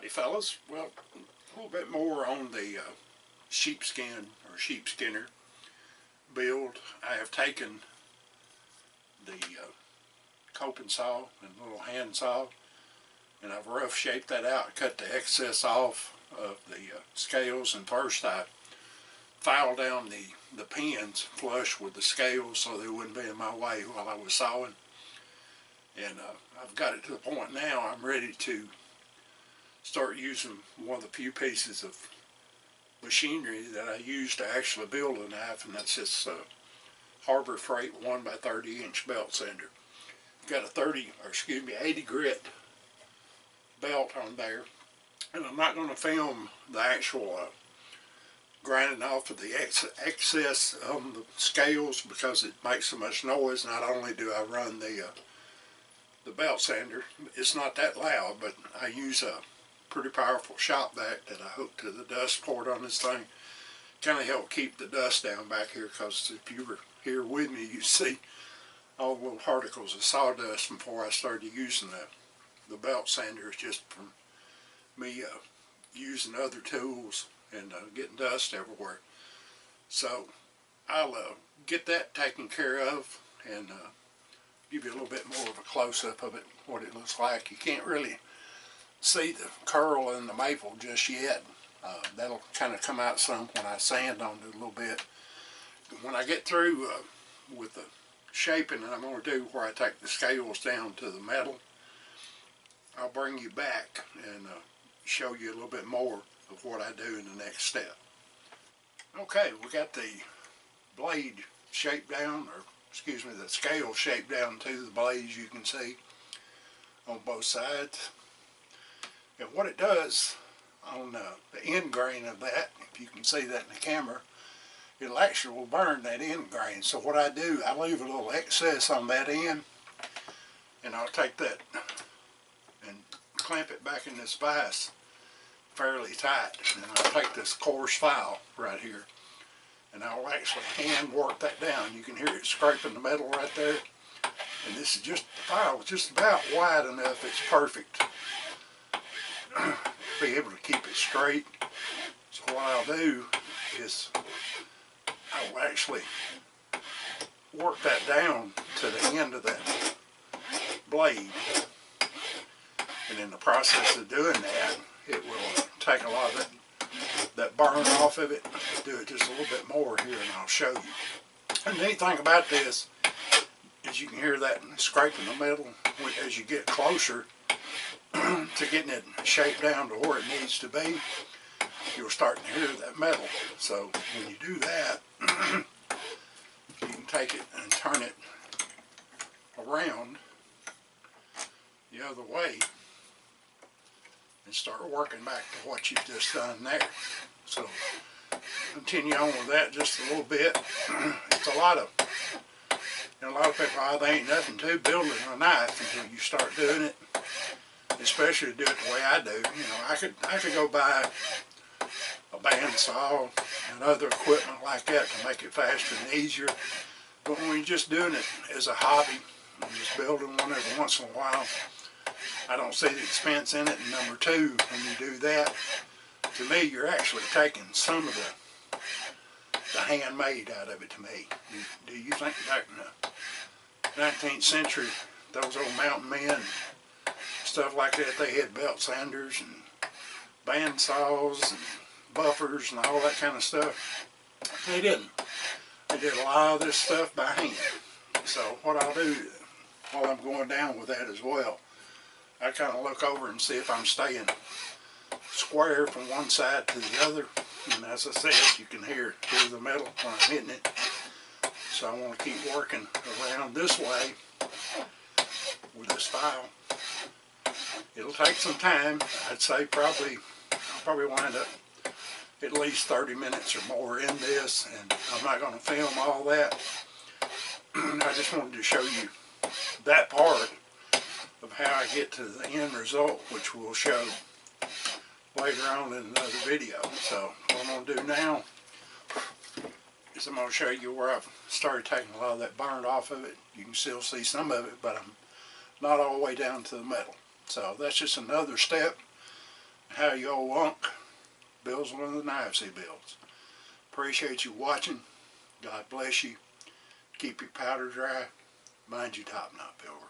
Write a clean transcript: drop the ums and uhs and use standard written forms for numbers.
Howdy fellas. Well, a little bit more on the sheepskin or sheepskinner build. I have taken the coping saw and little hand saw and I've rough shaped that out, cut the excess off of the scales, and first I filed down the pins flush with the scales so they wouldn't be in my way while I was sawing. And I've got it to the point now I'm ready to start using one of the few pieces of machinery that I use to actually build a knife, and that's this Harbor Freight 1x30 inch belt sander. Got a 80 grit belt on there, and I'm not going to film the actual grinding off of the excess on the scales because it makes so much noise. Not only do I run the belt sander, it's not that loud, but I use a pretty powerful shop vac that I hook to the dust port on this thing. Kind of help keep the dust down back here, because if you were here with me you'd see all the little particles of sawdust before I started using the belt sander. It's just from me using other tools and getting dust everywhere. So I'll get that taken care of and give you a little bit more of a close-up of it, what it looks like. You can't really see the curl in the maple just yet. That'll kind of come out some when I sand on it a little bit. When I get through with the shaping that I'm going to do, where I take the scales down to the metal, I'll bring you back and show you a little bit more of what I do in the next step. Okay, we got the blade shaped down, or excuse me, the scale shaped down to the blades you can see on both sides. And what it does on the end grain of that, if you can see that in the camera, it'll actually will burn that end grain. So what I do, I leave a little excess on that end, and I'll take that and clamp it back in this vise fairly tight. And I'll take this coarse file right here, and I'll actually hand work that down. You can hear it scraping the metal right there. And this is just, the file is just about wide enough, it's perfect. Be able to keep it straight. So what I'll do is I'll actually work that down to the end of that blade, and in the process of doing that, it will take a lot of that burn off of it. Do it just a little bit more here, and I'll show you. And the neat thing about this is you can hear that scraping the metal as you get closer to getting it shaped down to where it needs to be. You'll start to hear that metal. So when you do that, you can take it and turn it around the other way and start working back to what you've just done there. So continue on with that just a little bit. It's a lot of people, oh, they ain't nothing to building a knife until you start doing it. Especially to do it the way I do. You know, I could go buy a bandsaw and other equipment like that to make it faster and easier. But when you're just doing it as a hobby, and just building one every once in a while, I don't see the expense in it. And number two, when you do that, to me, you're actually taking some of the handmade out of it to me. Do you think back in the 19th century, those old mountain men, stuff like that, they had belt sanders and band saws and buffers and all that kind of stuff? They didn't. They did a lot of this stuff by hand. So what I'll do while I'm going down with that as well, I kind of look over and see if I'm staying square from one side to the other. And as I said, you can hear the metal when I'm hitting it. So I want to keep working around this way with this file. It'll take some time. I'd say I'll probably wind up at least 30 minutes or more in this, and I'm not going to film all that. I just wanted to show you that part of how I get to the end result, which we'll show later on in another video. So what I'm going to do now is I'm going to show you where I've started taking a lot of that burned off of it. You can still see some of it, but I'm not all the way down to the metal. So that's just another step Howdy, you old wunk. Bill's one of the knives he builds. Appreciate you watching. God bless you. Keep your powder dry. Mind your top knot, Pilgrim.